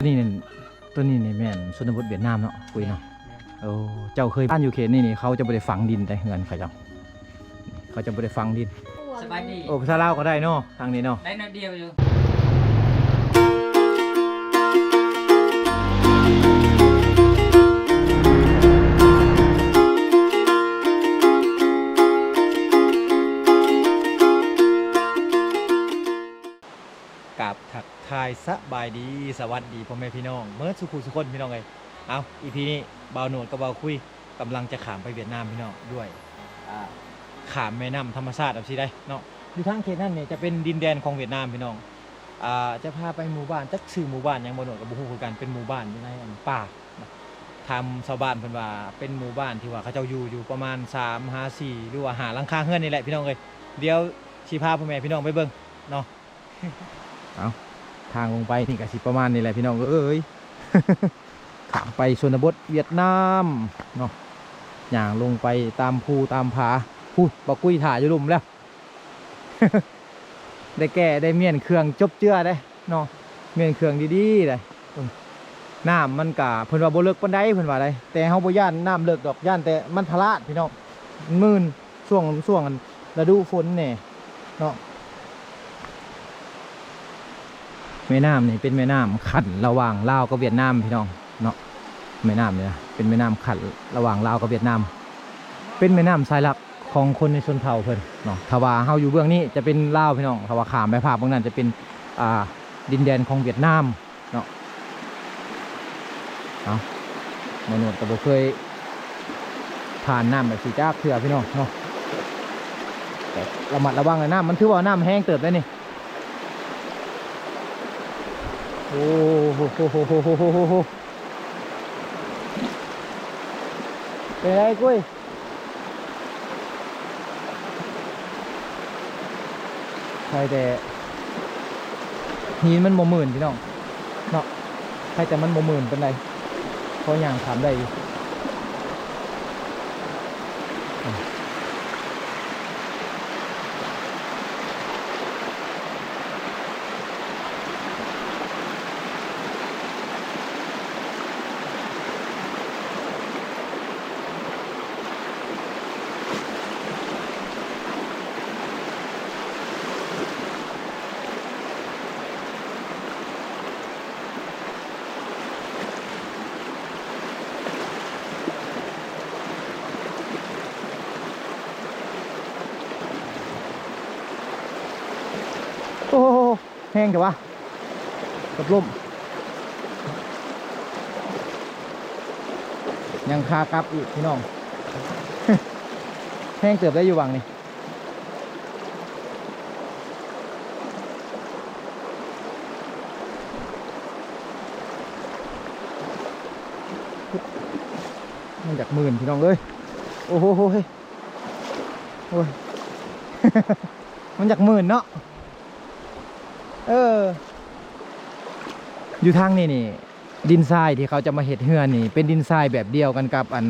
นี่ตัวนี้นี่แม่นชนบทเวียดนามเนาะคุยเนาะโอ้เจ้าเคยบ้านอยู่เขตนี่เขาจะไม่ได้ฝังดินแต่เงินเขาจะไม่ได้ฝังดินสบายดีโอ้ภาษาลาวก็ได้เนาะทางนี้เนาะได้นัดเดียวอยู่กับทักทายสบายดีสวัสดีพ่อแม่พี่น้องเมื่อสุขุสุคนพี่น้องเลยเอาอีพีนี้เบาหนวดกับเบาคุยกำลังจะขามไปเวียดนามพี่น้องด้วยขามแม่น้ำธรรมชาติเอาสิได้เนาะอยู่ทางเขตนั่นเนี่ยจะเป็นดินแดนของเวียดนามพี่น้องจะพาไปหมู่บ้านจักชื่อหมู่บ้านยังบ่หนวดกับบุฮูคือกันเป็นหมู่บ้านอยู่ในป่าทำชาวบ้านเพิ่นว่าเป็นหมู่บ้านที่ว่าเขาเจ้าอยู่ประมาณ3-4หรือว่าหาหลังคาเฮือนนี่แหละพี่น้องเลยเดี๋ยวสิพาพ่อแม่พี่น้องไปเบิ่งเนาะเอาทางลงไปนี่ก็สิประมาณนี้แหละพี่น้องเอ้ย ขามไปชนบทเวียดนามเนาะอย่างลงไปตามภูตามผาพูดบอกกุ้ยถ่ายอยู่ลุ่มแล้ว ได้แก่ได้เมียนเครื่องจบเจือได้เนาะเมียนเครื่องดีๆเลยน้ำมันกะเพิ่นว่าบ่เลิกปานใดเพิ่นว่าได้แต่เฮาบ่ย่านน้ำเลิกดอกย่านแต่มันพลาดพี่น้องมื่นช่วงฤดูฝนเนี่ยเนาะแม่น้ำนี่เป็นแม่น้ำขันระหว่างลาวกับเวียดนามพี่น้องเนาะแม่น้ำนี่นะเป็นแม่น้ำขันระหว่างลาวกับเวียดนามเป็นแม่น้ำสายหลักของคนในชนเผ่าเพิ่นเนาะถ้าว่าเฮาอยู่เบื้องนี้จะเป็นลาวพี่น้องถ้าว่าข้ามไปภาคเบื้องนั้นจะเป็นดินแดนของเวียดนามเนาะเอามนุษย์ก็บ่เคยผ่านน้ำแบบสีจ้าเถื่อพี่น้องเนาะแต่ระมัดระวังเลยน้ำมันถือว่าน้ำแห้งเติบได้นี่โอ้โหเป็นไรกุ้ยใครแต่หินมันโมหมื่นพี่น้องเนาะใครแต่มันโมหมื่นเป็นไรเพราะอย่างถามได้อยู่โอ้แห้งแต่ว่ากับลมยังคากลับอีกพี่น้อง แห้งเติบได้อยู่วังนี่มันจากหมื่นพี่น้องเลยโอ้โหโอ้ย มันจากหมื่นเนาะอยู่ทางนี่ดินทรายที่เขาจะมาเห็ดเฮือนนี่เป็นดินทรายแบบเดียวกันกับอัน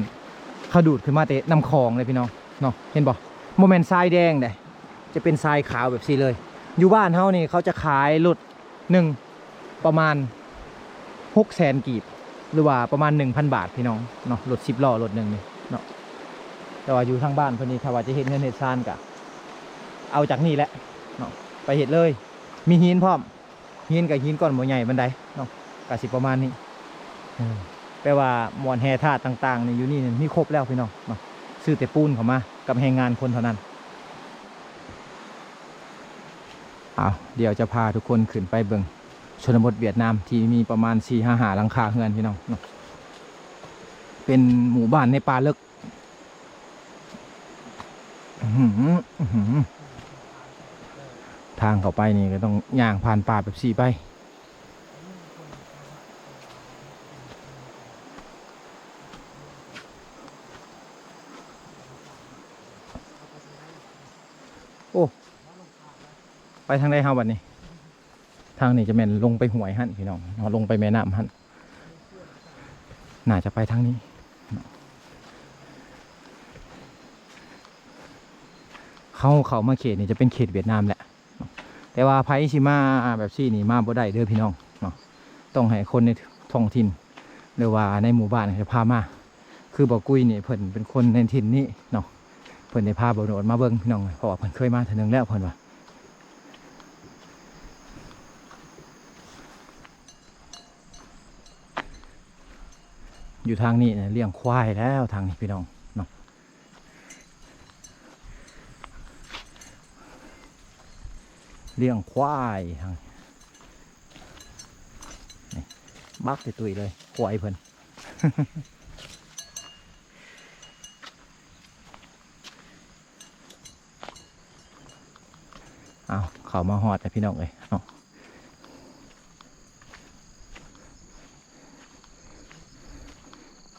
เขาดูดขึ้นมาเตะน้ำคลองเลยพี่น้องเนาะเห็นบ่โมเมนต์ทรายแดงเลยจะเป็นทรายขาวแบบนี้เลยอยู่บ้านเขานี่เขาจะขายรถหนึ่งประมาณ600,000 กีบหรือว่าประมาณ 1,000 บาทพี่น้องเนาะรถ10 ล้อรถหนึ่งนี่เนาะแต่ว่าอยู่ทางบ้านพอดีถ้าว่าจะเห็ดเงินเห็ดซานกะเอาจากนี่แหละเนาะไปเห็ดเลยมีหินพร้อมหินกับหินก้อนบ่ใหญ่บันไดเนาะกะสิประมาณนี้แปลว่ามวลแห่ธาตุต่างๆนี่อยู่นี่มีครบแล้วพี่น้องเนาะซื้อแต่ปูนเข้ามากับแรงงานคนเท่านั้นเดี๋ยวจะพาทุกคนขึ้นไปเบิ่งชนบทเวียดนามที่มีประมาณ4-5 หลังคาเรือนพี่น้องเนาะเป็นหมู่บ้านในป่าลึกทางเข้าไปนี่ก็ต้องย่างผ่านป่าแบบ4ไปโอ้ไปทางใดเฮาบัดนี้ทางนี้จะแม่นลงไปห้วยหั่นพี่น้องลงไปแม่น้ำหั่นน่าจะไปทางนี้เขามาเขตนี่จะเป็นเขตเวียดนามแหละแต่ว่าไผสิมาแบบซี่นี่มาบ่ได้เด้อพี่น้องเนาะ ต้องให้คนในท้องถิ่นหรือว่าในหมู่บ้านจะพามาคือบ่กุ้ยนี่เพิ่นเป็นคนในถิ่นนี้เนาะเพิ่นได้พาบ่โนดมาเบิ่งพี่น้องเพราะว่าเพิ่นเคยมาเทื่อนึงแล้วเพิ่นว่าอยู่ทางนี้เลี้ยงควายแล้วทางนี้พี่น้องเนาะเลี้ยงควายทางบักตุยเลยควายเพิ่น เอาเขามาหอดแต่พี่น้องเลยเนาะ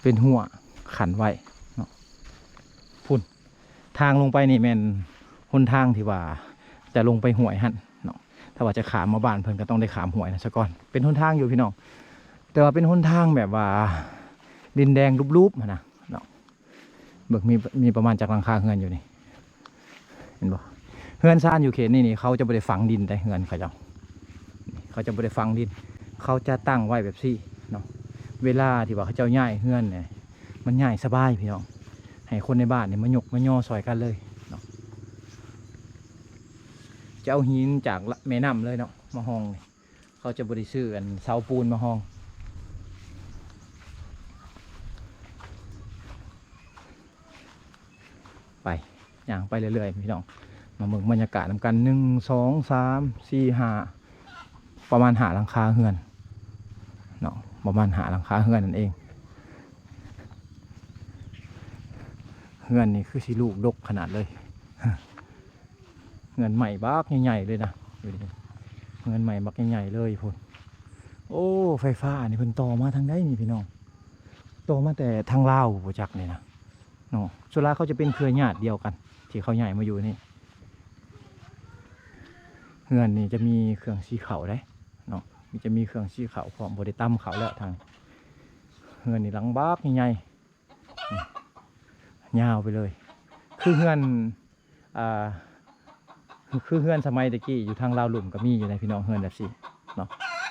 เป็นหัวขันไว้เนาะพุ่นทางลงไปนี่แม่นหนทางที่ว่าจะลงไปห่วยหั่นเนาะถ้าว่าจะขามมาบ้านเพิ่นก็ต้องได้ขามห่วยนะซะก่อนเป็นหนทางอยู่พี่น้องแต่ว่าเป็นหนทางแบบว่าดินแดงรูปๆนะเนาะเบิกมีประมาณจากหลังคาเฮือนอยู่นี่เห็นบ่เฮือนซ่านอยู่เขตนี่เขาจะไม่ได้ฝังดินแต่เฮือนเขาจะไม่ได้ฝังดินเขาจะตั้งไว้แบบซี่เนาะเวลาที่ว่าเขาเจ้าย่ายเฮือนเนี่ยมันย่ายสบายพี่น้องให้คนในบ้านเนี่ยมายกมาย่อซอยกันเลยเนาะจะเอาหินจากแม่น้ำเลยเนาะมาห้องเขาจะบริสุทธิ์กันเสาปูนมาห้องไปอย่างไปเรื่อยๆพี่น้องมาเมืองบรรยากาศนำกัน1 2 3 4 5ประมาณหลังคาเฮือนเนาะประมาณหลังคาเฮือนนั่นเองเฮือนนี่คือสีลูกดกขนาดเลยเฮือนใหม่บักใหญ่ๆเลยนะเฮือนใหม่บักใหญ่ๆเลยพุ่นโอ้ไฟฟ้านี่เพิ่นต่อมาทางใดนี่พี่น้องต่อมาแต่ทางลาวบ่จักนี่นะเนาะส่วนลาวเขาจะเป็นเครือญาติเดียวกันที่เขาใหญ่มาอยู่นี่เฮือนนี่จะมีเครื่องสีเขาได้เนาะจะมีเครื่องสีเขาพร้อมบริตั้มเขาแล้วทางเฮือนนี่หลังบักใหญ่ๆยาวไปเลยคือเฮือนคือเฮือนสมัยตะกี้อยู่ทางลาวหลุมก็มีอยู่ในพี่น้องเฮือนแบบสิเนาะ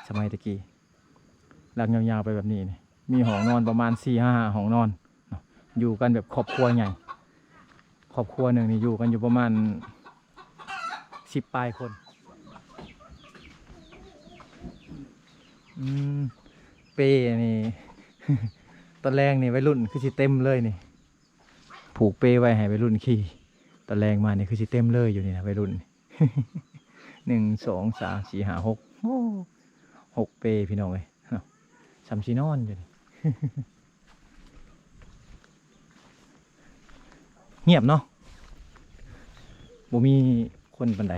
สมัยตะกี้หลังยาวๆไปแบบนี้นี่มีห้องนอนประมาณ4-5ห้องนอนเนาะอยู่กันแบบครอบครัวใหญ่ครอบครัวหนึ่งนี่อยู่กันอยู่ประมาณ10 ปลายคนเป้นี่ ตอนแรกนี่วัยรุ่นคือสิเต็มเลยนี่ผูกเป้ไว้ให้วัยรุ่นขี่ตอนแรกมานี่คือสิเต็มเลยอยู่นี่นะวัยรุ่น 1 2 3 4 5 6 เป้พี่น้องเลยซ้ำซีนอนอยู่นี่ เงียบเนาะบ่มีคนปานใด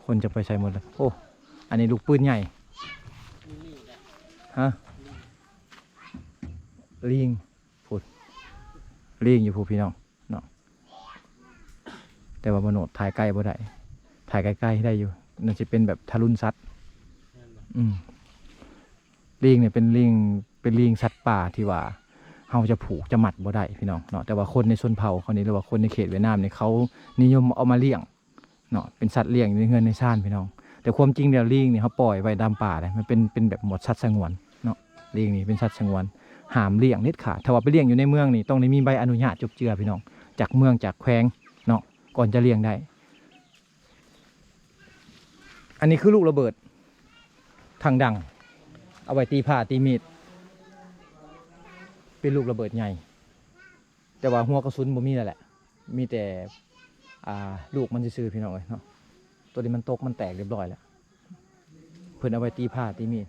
คนจะไปใส่หมดเลยโอ้อันนี้ลูกปืนใหญ่ฮะลิงพูดลิงอยู่พูพี่น้องเนาะแต่ว่าบโนดถ่ายใกล้บ่ได้ถ่ายใกล้ๆได้อยู่น่าจะเป็นแบบทารุณสัตว์ลิงเนี่ยเป็นลิงสัตว์ป่าที่ว่าเขาจะผูกจะหมัดบ่ได้พี่น้องเนาะแต่ว่าคนในชนเผ่าเขานี่หรือว่าคนในเขตเวียดนามเนี่ยเขานิยมเอามาเลี้ยงเนาะเป็นสัตว์เลี้ยงในเฮือนในซ่านพี่น้องแต่ความจริงเดี๋ยวลิงเนี่ยเขาปล่อยไว้ตามป่าเลยมันเป็นแบบหมดสัตว์สงวนเนาะลิงนี่เป็นสัตว์สงวนห้ามเลี้ยงเด็ดขาดถ้าว่าไปเลี้ยงอยู่ในเมืองนี่ต้องได้มีใบอนุญาตจบเจือพี่น้องจากเมืองจากแขวงเนาะก่อนจะเลี้ยงได้อันนี้คือลูกระเบิดทางดังเอาไว้ตีผ้าตีมีดเป็นลูกระเบิดใหญ่แต่ว่าหัวกระสุนบ่มีแล้วแหละมีแต่ลูกมันซื่อๆพี่น้องเนาะตัวนี้มันตกมันแตกเรียบร้อยแล้วเพิ่นเอาไว้ตีผ้าตีมีด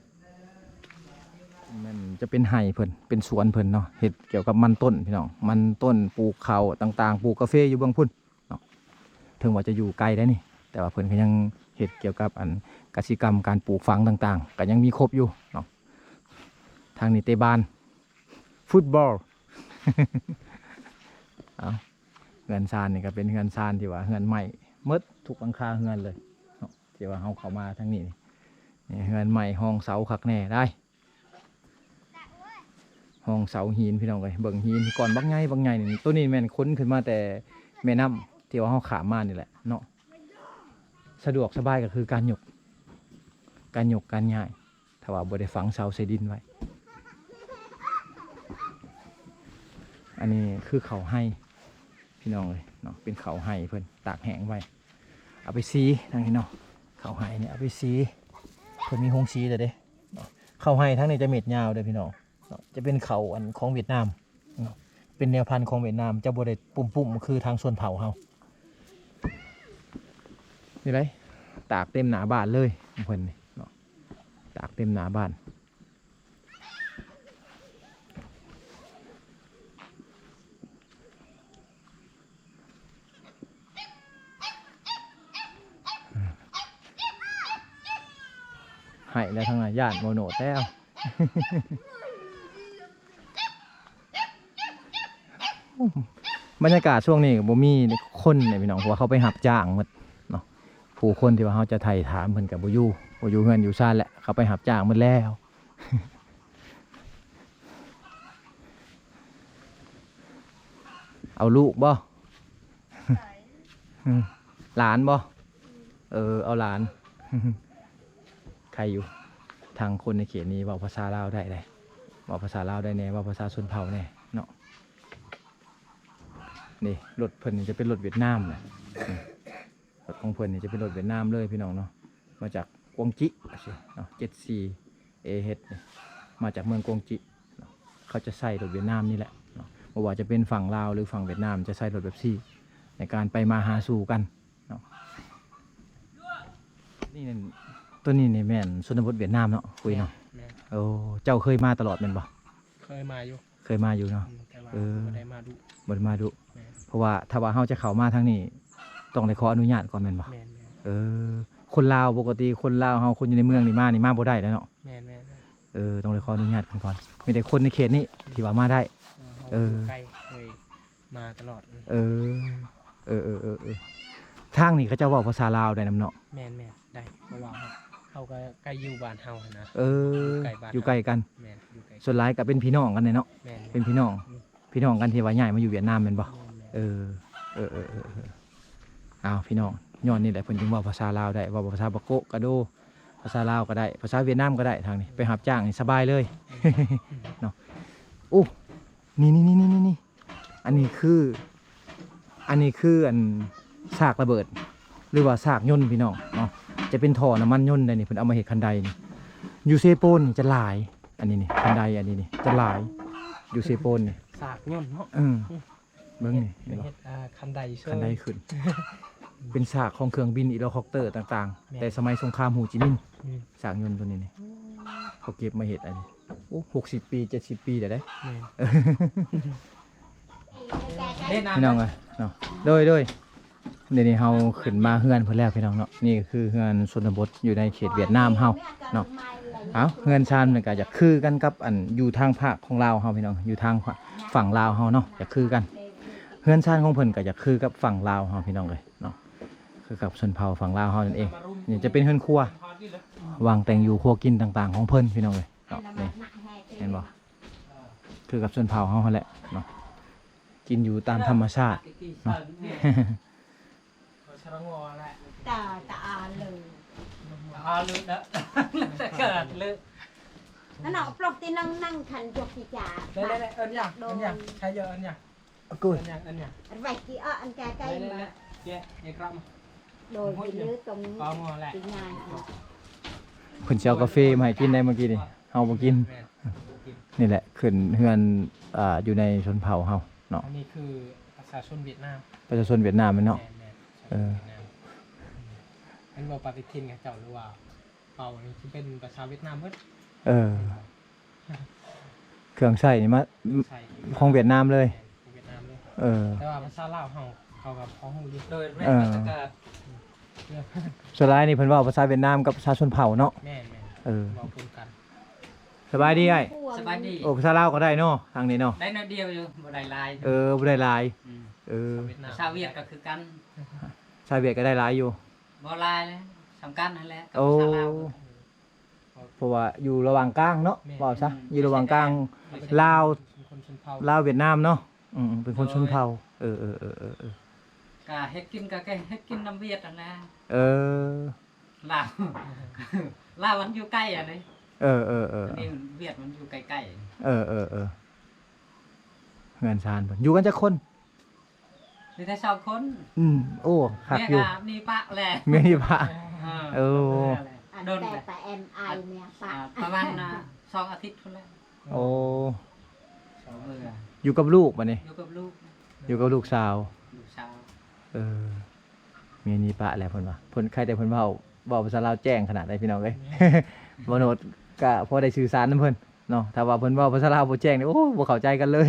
มันจะเป็นไห่เพิ่นเป็นสวนเพิ่นเนาะเห็ดเกี่ยวกับมันต้นพี่น้องมันต้นปลูกเขาต่างๆปลูกกาแฟอยู่เบื้องพุ่นเนาะถึงว่าจะอยู่ไกลได้นี่แต่ว่าเพิ่นก็ยังเห็ดเกี่ยวกับกสิกรรมการปลูกฝังต่างๆก็ยังมีครบอยู่เนาะทางนี้เตะบานฟุตบอล เอาเงินซานนี่ก็เป็นเงินซานที่ว่าเงินใหม่เมื่อทุกหลังคาเงินเลยที่ว่าเขาเข้ามาทั้งนี้นี่เงินใหม่ห้องเสาคักแน่ได้ห้องเสาหินพี่น้องเลยเบิ่งหินก่อนบักไงนี่ตัวนี้แม่นค้นขึ้นมาแต่แม่น้ำที่ว่าเขาขามมานี่แหละเนาะสะดวกสบายก็คือการหยกการง่าย ถ้าว่าบ่ได้ฝังเสาใส่ดินไว้อันนี้คือเขาให้พี่น้องเลยเนาะเป็นเขาให้เพิ่นตากแห้งไว้เอาไปซีทางนี้เนาะเขาให้เนี่ยเอาไปซีเพิ่นมีหงซีเลยเด้เนาะเขาให้ทั้งนี้จะเม็ดยาวเด้อพี่น้องเนาะจะเป็นเขาอันของเวียดนามเนาะเป็นแนวพันธุ์ของเวียดนามจะบ่ได้ปุ่มๆคือทางส่วนเผาเฮานี่ไรตากเต็มหน้าบ้านเลยเพิ่นนี่เนาะตากเต็มหน้าบ้านให้แล้วทางญาติโมโนดแล้ว บรรยากาศช่วงนี้บ่มีคนเนี่ยพี่น้องเพราะว่าเขาไปหับจ้างหมดเนาะผู้คนที่ว่าเขาจะไถ่ถามเพิ่นกับบ่อยู่เฮือนอยู่ซ่านแหละเขาไปหับจ้างหมดแล้ว เอาลูกบ่ หลานบ่เอาหลาน ใครอยู่ทางคนในเขตนี้เว้าภาษาลาวได้เลยเว้าภาษาลาวได้แน่เว้าภาษาชนเผ่าแน่เนาะนี่รถเพิ่นนี่จะเป็นรถเวียดนามนะรถของเพิ่นนี่จะเป็นรถเวียดนามเลยพี่น้องเนาะมาจากกวงจิเนาะ74AH มาจากเมืองกวงจิเขาจะใส่รถเวียดนามนี่แหละเนาะไม่ว่าจะเป็นฝั่งลาวหรือฝั่งเวียดนามจะใส่รถแบบซี่ในการไปมาหาสู่กันเนาะนี่ตัวนี้นี่แม่นชนบทเวียดนามเนาะคุยเนาะโอ้เจ้าเคยมาตลอดเป็นบ่เคยมาอยู่เนาะแต่ว่าบ่ได้มาดู เพราะว่าถ้าว่าเฮาจะเข้ามาทางนี้ต้องได้ขออนุญาตก่อนแม่นบ่คนลาวปกติคนลาวเฮาคนอยู่ในเมืองนี่มาบ่ได้แล้วเนาะแม่นต้องได้ขออนุญาตก่อนมีแต่คนในเขตนี้ที่ว่ามาได้ใกล้เคยมาตลอดทางนี้เขาจะเว้าภาษาลาวได้นำเนาะแม่นได้เพราะว่าเขาก็ใกล้อยู่บ้านเฮานะอยู่ใกล้กันแม่นอยู่ใกล้ส่วนหลายก็เป็นพี่น้องกันเนาะเป็นพี่น้องกันที่ว่าย้ายมาอยู่เวียดนามแม่นบ่เอาพี่น้องย้อนนี่แหละเพิ่นจึงเว้าภาษาลาวได้เว้าภาษาบะโกะกะโดภาษาลาวก็ได้ภาษาเวียดนามก็ได้ทางนี้ไปรับจ้างนี่สบายเลยเนาะโอ้นี่อันนี้คืออันซากระเบิดหรือว่าซากยนต์พี่น้องเนาะจะเป็นท่อน้ำมันยนต์ได้นี่เพิ่นเอามาเฮ็ดคันไดนี่ยูเซโปนจะหลายอันนี้นี่คันไดอันนี้นี่จะหลายยูเซโปนนี่ซากยนต์เนาะเบิ่งนี่เฮ็ดคันไดขึ้น เป็นซากของเครื่องบินอีโรคอปเตอร์ต่างๆแต่สมัยสงครามโฮจิมินห์ซากยนต์ตัวนี้นี่เขาเก็บมาเฮ็ดอันนี้โอ้60 ปี70 ปีได้พี่น้องเอ้ยเนาะโดยเดี๋ยวนี้เฮาขึ้นมาเฮือนเพิ่นแล้วพี่น้องเนาะนี่คือเฮือนชนบทอยู่ในเขตเวียดนามเฮาเนาะเฮือนชานมันก็จะคือกันกับอันอยู่ทางภาคของลาวเฮาพี่น้องอยู่ทางฝั่งลาวเฮาเนาะจะคือกันเฮือนชานของเพิ่นก็จะคือกับฝั่งลาวเฮาพี่น้องเลยเนาะคือกับชนเผ่าฝั่งลาวเฮานั่นเองนี่จะเป็นเฮือนครัววางแต่งอยู่ครัวกินต่างๆของเพิ่นพี่น้องเลยเนาะนี่เห็นบ่คือกับชนเผ่าเฮาแหละเนาะกินอยู่ตามธรรมชาติเนาะตาเลยนะแต่เกิดเลยนั่นเอาปลอกที่นั่งคันจกที่จ่าเลยอันอย่างใช้เยอะอันอย่างอันไว้ที่อันแกใกล้มาแกะครับโดยไปลื้อตรงตีงานเพิ่นสิเอากาแฟมาให้กินได้เมื่อกี้นี่เฮาบ่กินนี่แหละขึ้นเฮือนอยู่ในชนเผ่าเฮาเนาะอันนี้คือประชาชนเวียดนามเนาะเป็นบ่ปฏิทินกับเจ้าหรือว่าเป่านี่คือเป็นประชาเวียดนามเพิ่นเครื่องใช้นี่มาของเวียดนามเลยแต่ว่าภาษาลาวเขากับพ้องฮู้อยู่โดยสุดท้ายนี่เพิ่นเว้าภาษาเวียดนามกับประชาชนเผ่าเนาะแม่เว้าปนกันสบายดีไอ้สบายดีภาษาลาวก็ได้เนาะทางนี้เนาะได้น้อยเดียวอยู่บ่ได้หลายบ่ได้หลายภาษาเวียดก็คือกันชาวเวียดก็ได้หลายอยู่บ่หลายเลยสำคัญนั่นแหละกับภาษาลาวเพราะว่าอยู่ระหว่างกลางเนาะว่าซะอยู่ระหว่างกลางลาวเวียดนามเนาะเป็นคนชนเผ่าก็เฮ็ดกินก็เฮ็ดกินน้ำเวียดนั่นแหละลาวมันอยู่ใกล้อ่ะนี่ เออเออเออ อันนี้เวียดมันอยู่ใกล้ เออเออเออเงินชานเพิ่นอยู่กันจักคน ๆมีแต่ชาวคน โอ้คัก เมีย อยู่ กะมีปะแหละ เมียนี่พระ เออ อัน โดน แต่ เลย แต่แอนไอเนี่ยปะ ประมาณ2 อาทิตย์คนแรก โอ้ เออ อยู่กับลูกบัดนี้ อยู่กับลูก อยู่กับลูกสาว ลูกสาว เออเมียนี่พระแหละเพิ่นว่าเพิ่นใครแต่เพิ่นเว้าภาษาลาวแจ้งขนาดใดพี่น้องเอ้ย บ่โนดก็พอได้สื่อสารนำเพิ่นเนาะถ้าว่าเพิ่นเว้าภาษาลาวบ่แจ้งนี่โอ้บ่เข้าใจกันเลย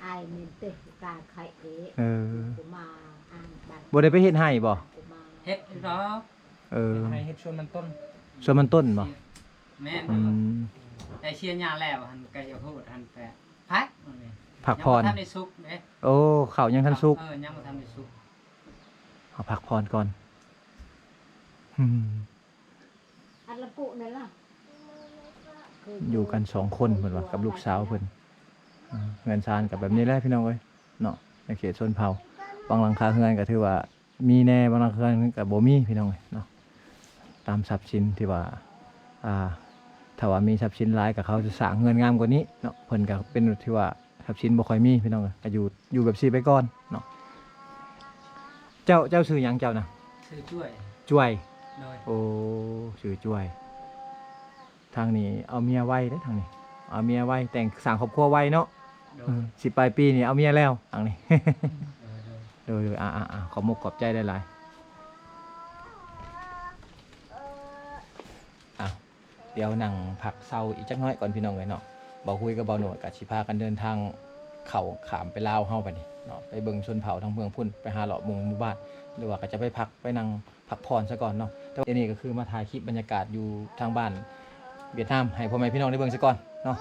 ไอเนี่ยเตะกาไข่เอ๋ เออ กูมาอ่านบัตร บ่ได้ไปเฮ็ดให้บ่ กูมา เฮ็ดดอก เออ ให้เฮ็ดชวนมันต้น ส่วนมันต้นบ่ แม่น อืม แต่เชียร์ยาแล้วหันก็อย่าพูดหันแต่พักนั่นนี่ พักพร ยังบ่ทันได้สุกเด้ โอ้ข้าวยังทันสุก ยังบ่ทันได้สุก เอาพักพรก่อนอืม อันละปุนั่นล่ะ อยู่กัน2คนเพิ่นว่ากับลูกสาวเพิ่นเงินชานกับแบบนี้แหละพี่น้องเอ้ยเนาะในเขตชนเผ่าบางหลังคาเรือนก็ถือว่ามีแน่บางหลังคาเรือนก็บ่มีพี่น้องเอ้ยเนาะตามทรัพย์สินที่ว่าถ้าว่ามีทรัพย์สินหลายก็เขาจะสร้างเงินงามกว่านี้เนาะเพิ่นก็เป็นที่ว่าทรัพย์สินบ่ค่อยมีพี่น้องเอ้ยก็อยู่แบบซี่ไปก่อนเนาะเจ้าชื่อหยังเจ้านะ ชื่อช่วย จ้วย โดย โอ้ชื่อจ้วย ทางนี้เอาเมียไว้ได้อทางนี้เอาเมียไว้แต่งสร้างครอบครัวไว้เนาะ โดย สิปลายปีนี่เอาเมียแล้วทางนี้ โดย โดยขอมกขอบใจได้หลายเดี๋ยวนั่งพักเศร้าอีกจักหน้อยก่อนพี่น้องเลยเนาะบ่คุยกับบ่หนวดกับสิพากันเดินทางเข้าขามไปลาวเฮาไปนี่เนาะไปเบิ่งชนเผ่าทางเมืองพุ่นไปหาเลาะหมู่บ้านหรือว่าก็จะไปพักไปนั่งพักผ่อนซะก่อนเนาะแต่ว่าอันนี้ก็คือมาถ่ายคลิปบรรยากาศอยู่ทางบ้านเวียดนามให้พ่อแม่พี่น้องได้เบิ่งซะก่อนเนาะ